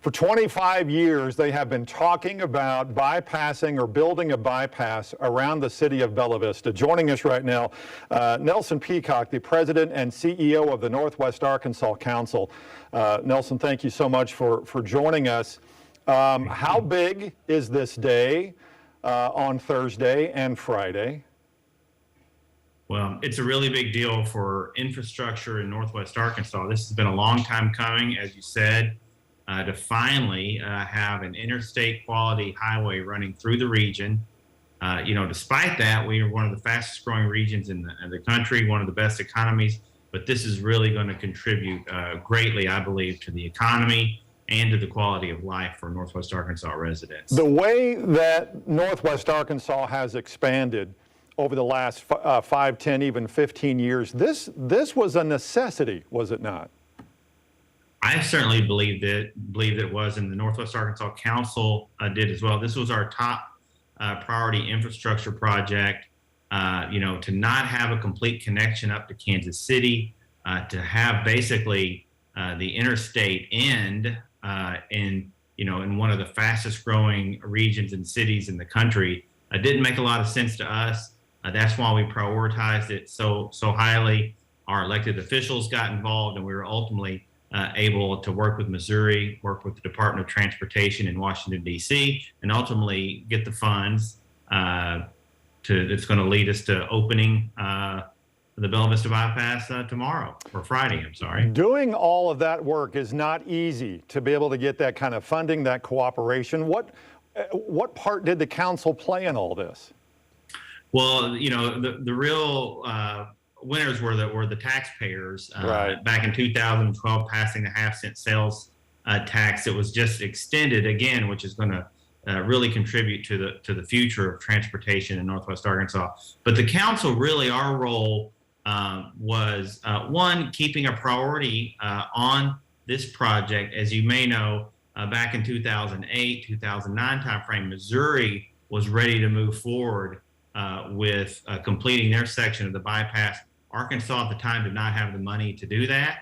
For 25 years, they have been talking about bypassing or building a bypass around the city of Bella Vista. Joining us right now, Nelson Peacock, the president and CEO of the Northwest Arkansas Council. Nelson, thank you so much for joining us. How big is this day on Thursday and Friday? Well, it's a really big deal for infrastructure in Northwest Arkansas. This has been a long time coming, as you said, to finally have an interstate quality highway running through the region. Despite that, we are one of the fastest growing regions in the country, one of the best economies, but this is really going to contribute greatly, I believe, to the economy and to the quality of life for Northwest Arkansas residents. The way that Northwest Arkansas has expanded over the last 5, 10, even 15 years, this was a necessity, was it not? I certainly believed it was, and the Northwest Arkansas Council did as well. This was our top priority infrastructure project, to not have a complete connection up to Kansas City, to have basically the interstate end in one of the fastest growing regions and cities in the country. Didn't make a lot of sense to us. That's why we prioritized it so highly. Our elected officials got involved, and we were ultimately able to work with Missouri, work with the Department of Transportation in Washington, D.C., and ultimately get the funds that's going to lead us to opening the Bella Vista Bypass tomorrow, or Friday, I'm sorry. Doing all of that work is not easy to be able to get that kind of funding, that cooperation. What part did the council play in all this? Well, the real winners were the taxpayers. Right. Back in 2012, passing the half-cent sales tax, it was just extended again, which is going to really contribute to the future of transportation in Northwest Arkansas. But the council, really, our role was one, keeping a priority on this project. As you may know, back in 2008, 2009 timeframe, Missouri was ready to move forward with completing their section of the bypass. Arkansas at the time did not have the money to do that.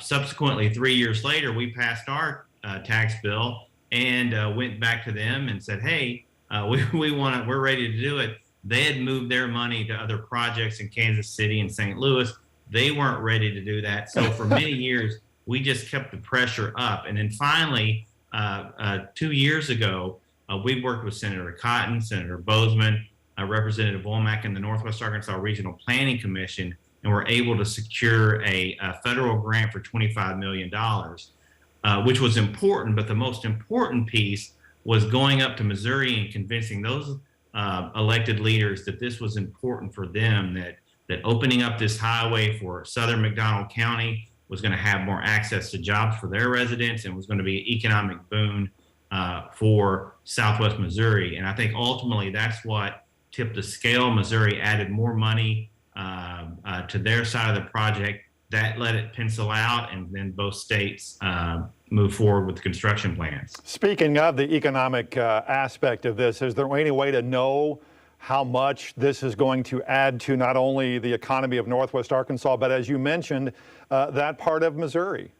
Subsequently, 3 years later, we passed our tax bill and went back to them and said, hey, we're ready to do it. They had moved their money to other projects in Kansas City and St. Louis. They weren't ready to do that. So for many years, we just kept the pressure up. And then finally, 2 years ago, we worked with Senator Cotton, Senator Bozeman, Representative Womack, and the Northwest Arkansas Regional Planning Commission, and were able to secure a federal grant for $25 million, which was important. But the most important piece was going up to Missouri and convincing those elected leaders that this was important for them, that opening up this highway for southern McDonald County was going to have more access to jobs for their residents and was going to be an economic boon for Southwest Missouri. And I think ultimately that's what tipped the scale. Missouri added more money to their side of the project. That let it pencil out, and then both states move forward with the construction plans. Speaking of the economic aspect of this, is there any way to know how much this is going to add to not only the economy of Northwest Arkansas, but as you mentioned, that part of Missouri?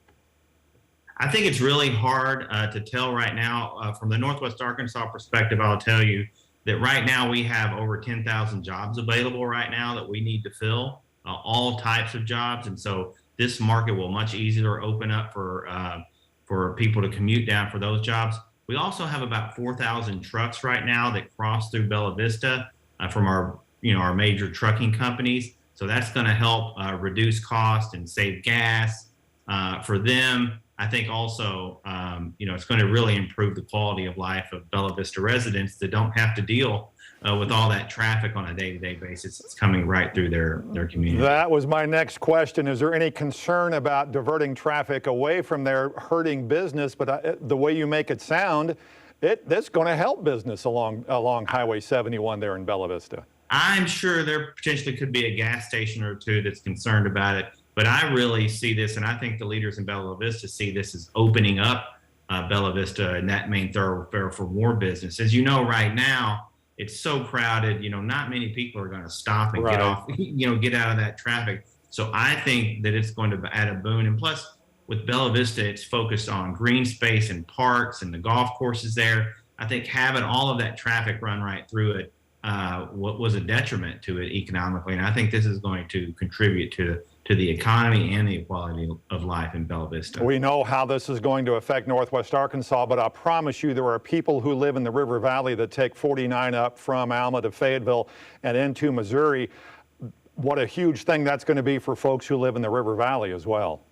I think it's really hard to tell right now. From the Northwest Arkansas perspective, I'll tell you that right now we have over 10,000 jobs available right now that we need to fill, all types of jobs. And so this market will much easier open up for people to commute down for those jobs. We also have about 4,000 trucks right now that cross through Bella Vista from our major trucking companies. So that's going to help reduce cost and save gas for them. I think also, it's going to really improve the quality of life of Bella Vista residents that don't have to deal with all that traffic on a day-to-day basis. It's coming right through their community. That was my next question. Is there any concern about diverting traffic away from there, hurting business? But the way you make it sound, that's going to help business along Highway 71 there in Bella Vista. I'm sure there potentially could be a gas station or two that's concerned about it. But I really see this, and I think the leaders in Bella Vista see this as opening up Bella Vista and that main thoroughfare for more business. As you know, right now, it's so crowded, not many people are going to stop and get off, get out of that traffic. So I think that it's going to add a boon. And plus, with Bella Vista, it's focused on green space and parks and the golf courses there. I think having all of that traffic run right through it what was a detriment to it economically. And I think this is going to contribute to the economy and the quality of life in Bella Vista. We know how this is going to affect Northwest Arkansas, but I promise you there are people who live in the River Valley that take 49 up from Alma to Fayetteville and into Missouri. What a huge thing that's going to be for folks who live in the River Valley as well.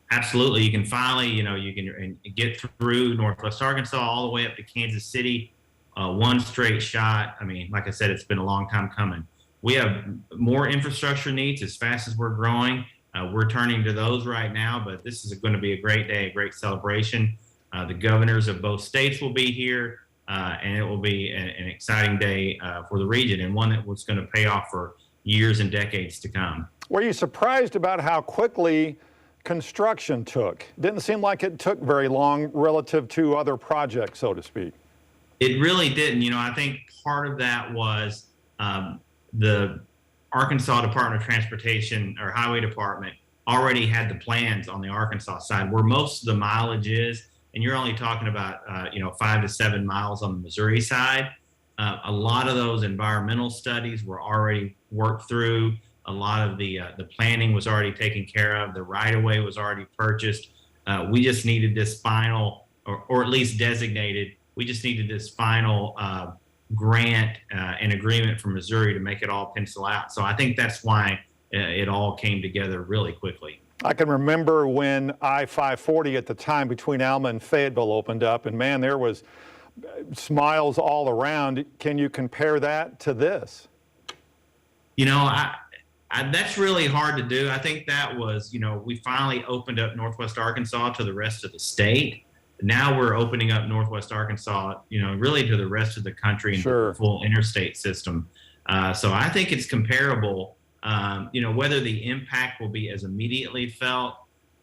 Absolutely. You can finally, you can get through Northwest Arkansas all the way up to Kansas City, one straight shot. I mean, like I said, it's been a long time coming. We have more infrastructure needs as fast as we're growing. We're turning to those right now, but this is going to be a great day, a great celebration. The governors of both states will be here, and it will be an exciting day for the region, and one that was going to pay off for years and decades to come. Were you surprised about how quickly construction took? Didn't seem like it took very long relative to other projects, so to speak. It really didn't. I think part of that was the Arkansas Department of Transportation or Highway Department already had the plans on the Arkansas side where most of the mileage is, and you're only talking about 5 to 7 miles on the Missouri side. A lot of those environmental studies were already worked through. A lot of the planning was already taken care of. The right-of-way was already purchased. We just needed this final, or at least designated, we just needed this final grant and agreement from Missouri to make it all pencil out. So I think that's why it all came together really quickly. I can remember when I-540 at the time between Alma and Fayetteville opened up, and man, there was smiles all around. Can you compare that to this? That's really hard to do. I think that was, we finally opened up Northwest Arkansas to the rest of the state. Now we're opening up Northwest Arkansas, really to the rest of the country and Sure. the full interstate system. So I think it's comparable. Whether the impact will be as immediately felt,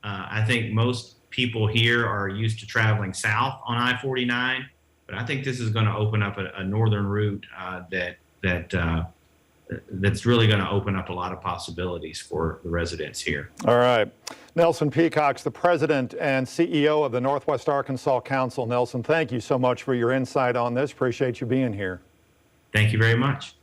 I think most people here are used to traveling south on I-49, but I think this is going to open up a northern route that's really going to open up a lot of possibilities for the residents here. All right. Nelson Peacock's the president and CEO of the Northwest Arkansas Council. Nelson, thank you so much for your insight on this. Appreciate you being here. Thank you very much.